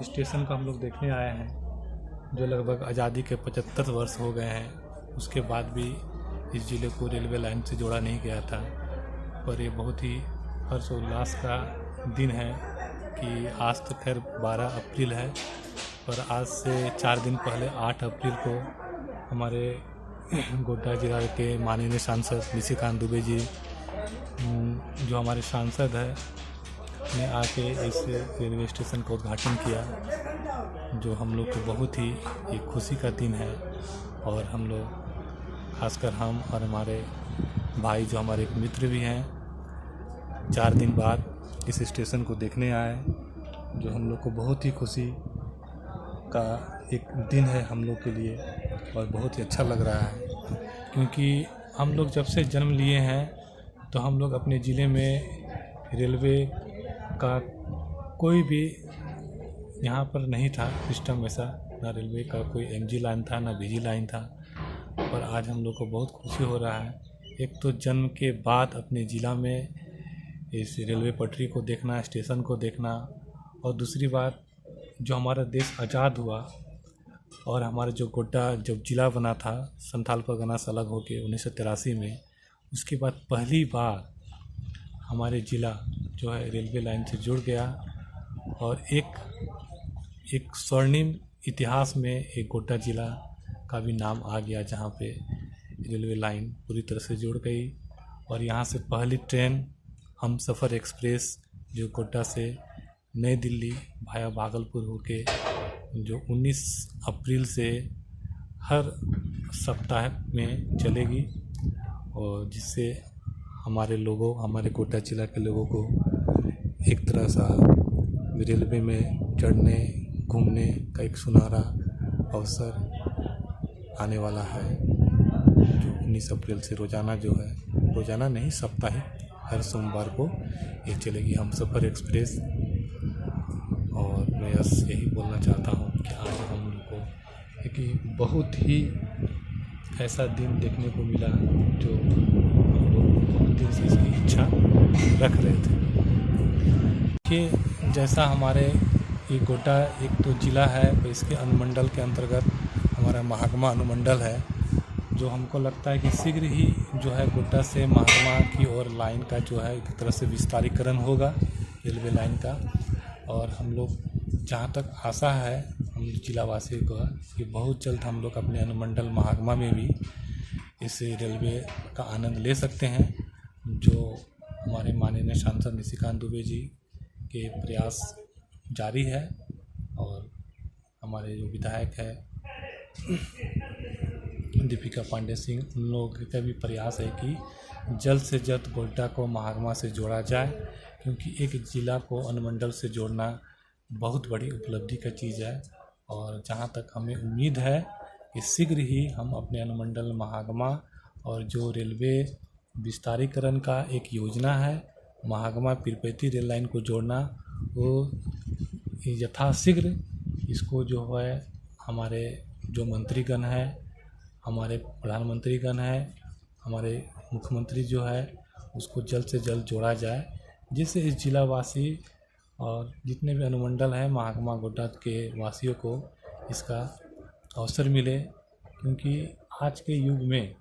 Station को हम लोग देखने आए हैं, जो लगभग आज़ादी के 75 वर्ष हो गए हैं। उसके बाद भी इस ज़िले को रेलवे लाइन से जोड़ा नहीं गया था। पर ये बहुत ही हर्षोल्लास का दिन है कि आज तो खैर 12 अप्रैल है, पर आज से 4 दिन पहले 8 अप्रैल को हमारे गोड्डा जिला के माननीय सांसद निशिकांत दुबे जी, जो हमारे सांसद है, ने आके इस रेलवे स्टेशन का उद्घाटन किया, जो हम लोग को बहुत ही एक खुशी का दिन है। और हम लोग खासकर हम और हमारे भाई, जो हमारे एक मित्र भी हैं, 4 दिन बाद इस स्टेशन को देखने आए, जो हम लोग को बहुत ही खुशी का एक दिन है हम लोग के लिए। और बहुत ही अच्छा लग रहा है, क्योंकि हम लोग जब से जन्म लिए हैं तो हम लोग अपने ज़िले में रेलवे का कोई भी यहाँ पर नहीं था सिस्टम ऐसा, ना रेलवे का कोई एमजी लाइन था, ना बीजी लाइन था। पर आज हम लोग को बहुत खुशी हो रहा है, एक तो जन्म के बाद अपने ज़िला में इस रेलवे पटरी को देखना, स्टेशन को देखना, और दूसरी बात जो हमारा देश आज़ाद हुआ और हमारा जो गोड्डा जब ज़िला बना था संथाल परगना से अलग होकर 1983 में, उसके बाद पहली बार हमारे ज़िला जो है रेलवे लाइन से जुड़ गया। और एक स्वर्णिम इतिहास में एक गोड्डा ज़िला का भी नाम आ गया, जहाँ पे रेलवे लाइन पूरी तरह से जुड़ गई। और यहाँ से पहली ट्रेन हमसफ़र एक्सप्रेस जो गोड्डा से नई दिल्ली भाया भागलपुर होके, जो 19 अप्रैल से हर सप्ताह में चलेगी, और जिससे हमारे लोगों, हमारे गोड्डा जिला के लोगों को एक तरह सा रेलवे में चढ़ने घूमने का एक सुनहरा अवसर आने वाला है। जो 19 अप्रैल से रोज़ाना जो है, रोज़ाना नहीं साप्ताहिक, हर सोमवार को ये चलेगी हमसफ़र एक्सप्रेस। और मैं बस यही बोलना चाहता हूँ कि आज हम लोग को एक बहुत ही ऐसा दिन देखने को मिला, जो हम लोग बहुत दिन से इसकी इच्छा रख रहे थे कि जैसा हमारे ये गोड्डा एक तो ज़िला है, तो इसके अनुमंडल के अंतर्गत हमारा महागमा अनुमंडल है, जो हमको लगता है कि शीघ्र ही जो है गोड्डा से महागमा की ओर लाइन का जो है एक तरह से विस्तारीकरण होगा रेलवे लाइन का। और हम लोग जहाँ तक आशा है हम जिलावासियों को कि बहुत जल्द हम लोग अपने अनुमंडल महागमा में भी इस रेलवे का आनंद ले सकते हैं, जो हमारे माननीय सांसद निशिकांत दुबे जी के प्रयास जारी है। और हमारे जो विधायक है दीपिका पांडे सिंह, उन लोगों का भी प्रयास है कि जल्द से जल्द गोड्डा को महागमा से जोड़ा जाए, क्योंकि एक ज़िला को अनुमंडल से जोड़ना बहुत बड़ी उपलब्धि का चीज़ है। और जहाँ तक हमें उम्मीद है कि शीघ्र ही हम अपने अनुमंडल महागमा और जो रेलवे विस्तारीकरण का एक योजना है महागमा पीरपैंती रेल लाइन को जोड़ना, वो यथाशीघ्र इसको जो है हमारे जो मंत्रीगण हैं, हमारे प्रधानमंत्रीगण हैं, हमारे मुख्यमंत्री जो है, उसको जल्द से जल्द जोड़ा जाए, जिससे इस जिलावासी और जितने भी अनुमंडल हैं महागमा गोड्डा के वासियों को इसका अवसर मिले। क्योंकि आज के युग में,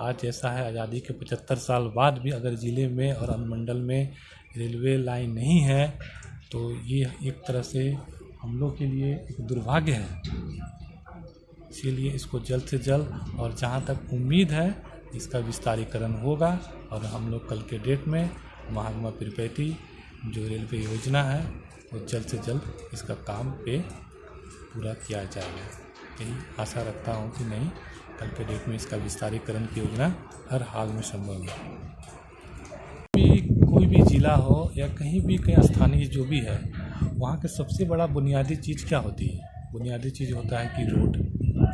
आज ऐसा है आज़ादी के 75 साल बाद भी अगर ज़िले में और अनुमंडल में रेलवे लाइन नहीं है, तो ये एक तरह से हम लोग के लिए एक दुर्भाग्य है। इसीलिए इसको जल्द से जल्द, और जहाँ तक उम्मीद है इसका विस्तारीकरण होगा, और हम लोग कल के डेट में महागमा पीरपैंती जो रेलवे योजना है वो जल्द से जल्द इसका काम पे पूरा किया जाएगा। यही आशा रखता हूँ कि नहीं, कल के डेट में इसका विस्तारीकरण की योजना हर हाल में संभव है। कोई भी ज़िला हो या कहीं भी कहीं स्थानीय जो भी है, वहाँ के सबसे बड़ा बुनियादी चीज़ क्या होती है? बुनियादी चीज़ होता है कि रोड।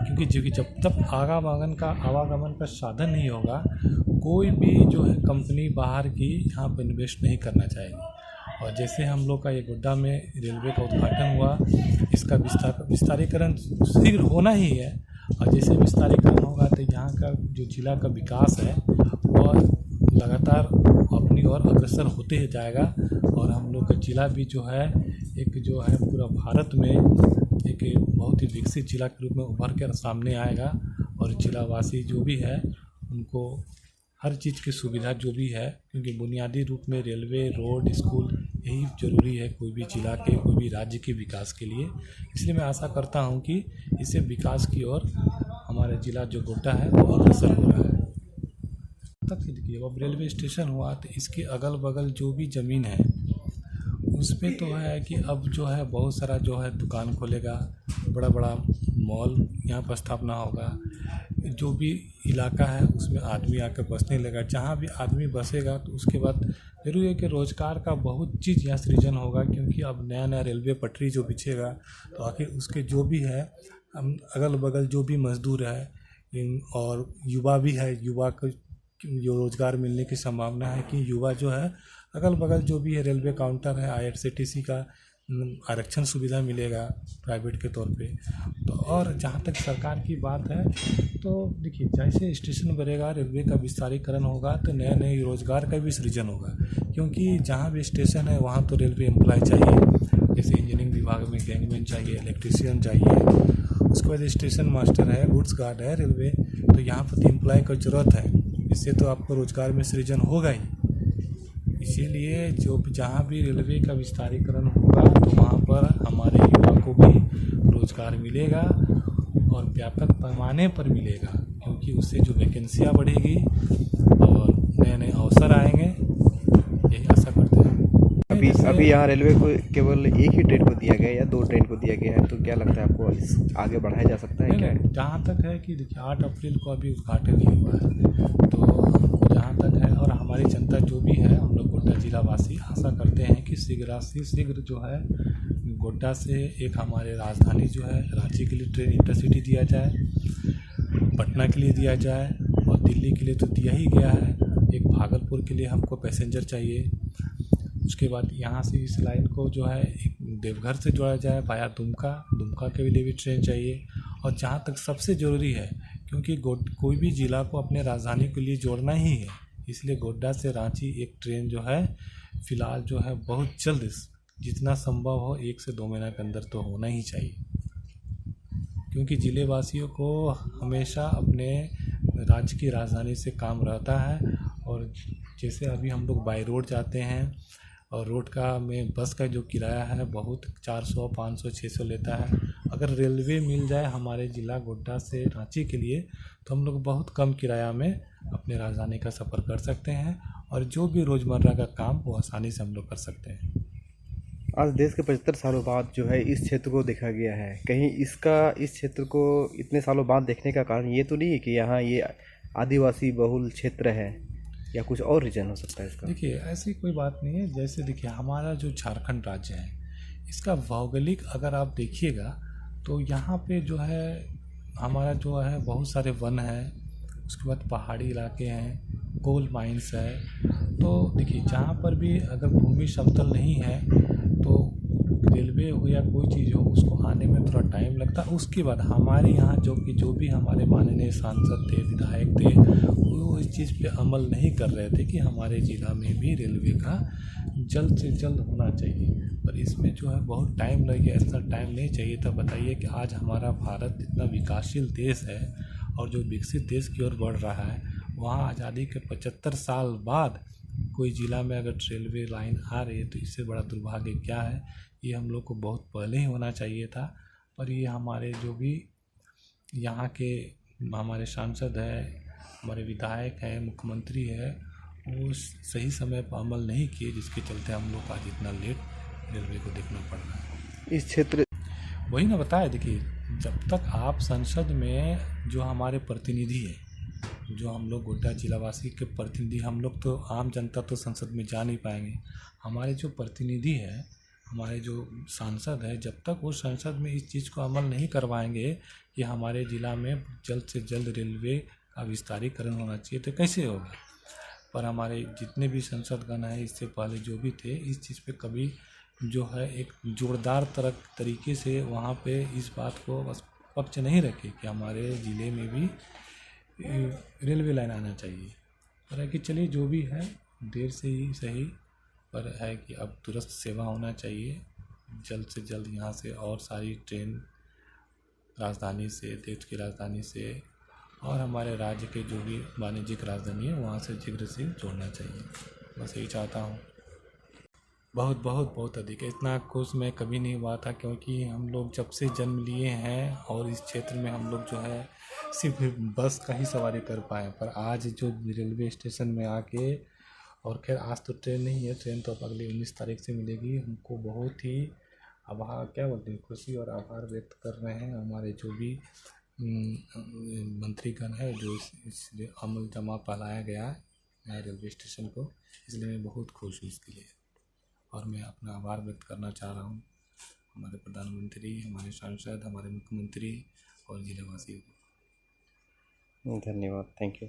क्योंकि जब तक आवागमन का साधन नहीं होगा, कोई भी जो है कंपनी बाहर की यहाँ पर इन्वेस्ट नहीं करना चाहेगी। और जैसे हम लोग का ये गोड्डा में रेलवे का उद्घाटन हुआ, इसका विस्तारीकरण शीघ्र होना ही है। और जैसे विस्तारीकरण होगा तो यहाँ का जो जिला का विकास है और लगातार अपनी ओर अग्रसर होते ही जाएगा। और हम लोग का जिला भी जो है एक जो है पूरा भारत में एक बहुत ही विकसित जिला के रूप में उभर कर सामने आएगा। और जिलावासी जो भी है उनको हर चीज़ की सुविधा जो भी है, क्योंकि बुनियादी रूप में रेलवे, रोड, स्कूल यही ज़रूरी है कोई भी जिला के, कोई भी राज्य के विकास के लिए। इसलिए मैं आशा करता हूं कि इससे विकास की ओर हमारा जिला जो गोड्डा है वो अग्रसर हो रहा है। तक देखिए, अब रेलवे स्टेशन हुआ तो इसके अगल बगल जो भी ज़मीन है उसमें तो है कि अब जो है बहुत सारा जो है दुकान खोलेगा, बड़ा बड़ा मॉल यहाँ पर स्थापना होगा। जो भी इलाका है उसमें आदमी आकर बसने लगा, जहाँ भी आदमी बसेगा तो उसके बाद जरूर है कि रोज़गार का बहुत चीज़ यहाँ सृजन होगा, क्योंकि अब नया नया रेलवे पटरी जो बिछेगा तो आखिर उसके जो भी है अगल बगल जो भी मजदूर है और युवा भी है, युवा को जो रोज़गार मिलने की संभावना है कि युवा जो है अगल बगल जो भी है रेलवे काउंटर है, IRCTC का आरक्षण सुविधा मिलेगा प्राइवेट के तौर पे। तो और जहाँ तक सरकार की बात है तो देखिए, जैसे स्टेशन बढ़ेगा, रेलवे का विस्तारीकरण होगा तो नए नए रोज़गार का भी सृजन होगा, क्योंकि जहाँ भी स्टेशन है वहाँ तो रेलवे एम्प्लॉय चाहिए। जैसे इंजीनियरिंग विभाग में गैंगमैन चाहिए, इलेक्ट्रीशियन चाहिए, उसके बाद स्टेशन मास्टर है, गुड्स गार्ड है रेलवे, तो यहाँ पर एम्प्लॉय की ज़रूरत है। इससे तो आपको रोज़गार में सृजन होगा ही। इसीलिए जो जहाँ भी रेलवे का विस्तारीकरण होगा तो वहाँ पर हमारे युवा को भी रोज़गार मिलेगा और व्यापक पैमाने पर मिलेगा, क्योंकि उससे जो वैकेंसियाँ बढ़ेगी और नए नए अवसर आएंगे, यही आशा करते हैं। अभी यहाँ रेलवे को केवल एक ही ट्रेन को दिया गया है या 2 ट्रेन को दिया गया है, तो क्या लगता है आपको इस आगे बढ़ाया जा सकता है क्या? जहाँ तक है कि देखिए 8 अप्रैल को अभी उद्घाटन ही हुआ है, तो जहाँ तक है और हमारी जनता जो भी है, हम लोग गोड्डा जिलावासी आशा करते हैं कि शीघ्र से शीघ्र जो है गोड्डा से एक हमारे राजधानी जो है रांची के लिए ट्रेन इंटरसिटी दिया जाए, पटना के लिए दिया जाए और दिल्ली के लिए तो दिया ही गया है। एक भागलपुर के लिए हमको पैसेंजर चाहिए। उसके बाद यहाँ से इस लाइन को जो है एक देवघर से जोड़ा जाए वाया दुमका के लिए भी ट्रेन चाहिए। और जहाँ तक सबसे ज़रूरी है, क्योंकि कोई भी ज़िला को अपने राजधानी के लिए जोड़ना ही है, इसलिए गोड्डा से रांची एक ट्रेन जो है फ़िलहाल जो है बहुत जल्द जितना संभव हो 1 से 2 महीना के अंदर तो होना ही चाहिए, क्योंकि ज़िले वासियों को हमेशा अपने राज्य की राजधानी से काम रहता है। और जैसे अभी हम लोग बाई रोड जाते हैं और रोड का में बस का जो किराया है बहुत 400, 500, 600 लेता है। अगर रेलवे मिल जाए हमारे ज़िला गोड्डा से रांची के लिए तो हम लोग बहुत कम किराया में अपने राजधानी का सफ़र कर सकते हैं और जो भी रोज़मर्रा का काम वो आसानी से हम लोग कर सकते हैं। आज देश के 75 सालों बाद जो है इस क्षेत्र को देखा गया है, कहीं इस क्षेत्र को इतने सालों बाद देखने का कारण ये तो नहीं है कि यहाँ ये आदिवासी बहुल क्षेत्र है, या कुछ और रीज़न हो सकता है इसका? देखिए, ऐसी कोई बात नहीं है। जैसे देखिए, हमारा जो झारखंड राज्य है इसका भौगोलिक अगर आप देखिएगा तो यहाँ पे जो है हमारा जो है बहुत सारे वन है, उसके बाद पहाड़ी इलाके हैं, कोल माइंस है। तो देखिए, जहाँ पर भी अगर भूमि समतल नहीं है तो रेलवे हो या कोई चीज़ हो उसको आने में थोड़ा टाइम लगता है। उसके बाद हमारे यहाँ जो भी हमारे माननीय सांसद थे, विधायक थे, वो इस चीज़ पे अमल नहीं कर रहे थे कि हमारे ज़िला में भी रेलवे का जल्द से जल्द होना चाहिए। पर इसमें जो है बहुत टाइम लग गया, ऐसा टाइम नहीं चाहिए था। बताइए कि आज हमारा भारत इतना विकासशील देश है और जो विकसित देश की ओर बढ़ रहा है, वहाँ आज़ादी के 75 साल बाद कोई ज़िला में अगर रेलवे लाइन आ रही है तो इससे बड़ा दुर्भाग्य क्या है। ये हम लोग को बहुत पहले ही होना चाहिए था, पर ये हमारे जो भी यहाँ के हमारे सांसद है, हमारे विधायक हैं, मुख्यमंत्री है, वो सही समय पर अमल नहीं किए, जिसके चलते हम लोग आज इतना लेट रेलवे को देखना पड़ रहा है। इस क्षेत्र वही ना बताया, देखिए जब तक आप संसद में जो हमारे प्रतिनिधि है, जो हम लोग गोड्डा जिलावासी के प्रतिनिधि, हम लोग तो आम जनता तो संसद में जा नहीं पाएंगे। हमारे जो प्रतिनिधि है, हमारे जो सांसद है, जब तक वो संसद में इस चीज़ को अमल नहीं करवाएंगे कि हमारे ज़िला में जल्द से जल्द रेलवे का विस्तारीकरण होना चाहिए तो कैसे होगा। पर हमारे जितने भी संसदगण हैं इससे पहले जो भी थे, इस चीज़ पे कभी जो है एक जोरदार तरीके से वहाँ पे इस बात को पक्ष नहीं रखे कि हमारे ज़िले में भी रेलवे लाइन आना चाहिए। पर है कि चलिए जो भी है, देर से ही सही, पर है कि अब तुरंत सेवा होना चाहिए जल्द से जल्द यहाँ से और सारी ट्रेन राजधानी से, देश की राजधानी से और हमारे राज्य के जो भी वाणिज्यिक राजधानी है वहाँ से शीघ्र से जोड़ना चाहिए। बस यही चाहता हूँ। बहुत बहुत बहुत अधिक है। इतना खुश मैं कभी नहीं हुआ था, क्योंकि हम लोग जब से जन्म लिए हैं और इस क्षेत्र में हम लोग जो है सिर्फ बस का ही सवारी कर पाए, पर आज जो रेलवे स्टेशन में आके, और खैर आज तो ट्रेन नहीं है, ट्रेन तो अब अगली 19 तारीख से मिलेगी, हमको बहुत ही आभार, क्या बोलते हैं, खुशी और आभार व्यक्त कर रहे हैं हमारे जो भी मंत्रीगण है, जो इस अमल जमा पहलाया गया है रेलवे स्टेशन को, इसलिए मैं बहुत खुश हूँ इसके लिए। और मैं अपना आभार व्यक्त करना चाह रहा हूँ हमारे प्रधानमंत्री, हमारे सांसद, हमारे मुख्यमंत्री और जिलावासियों को। धन्यवाद, थैंक यू।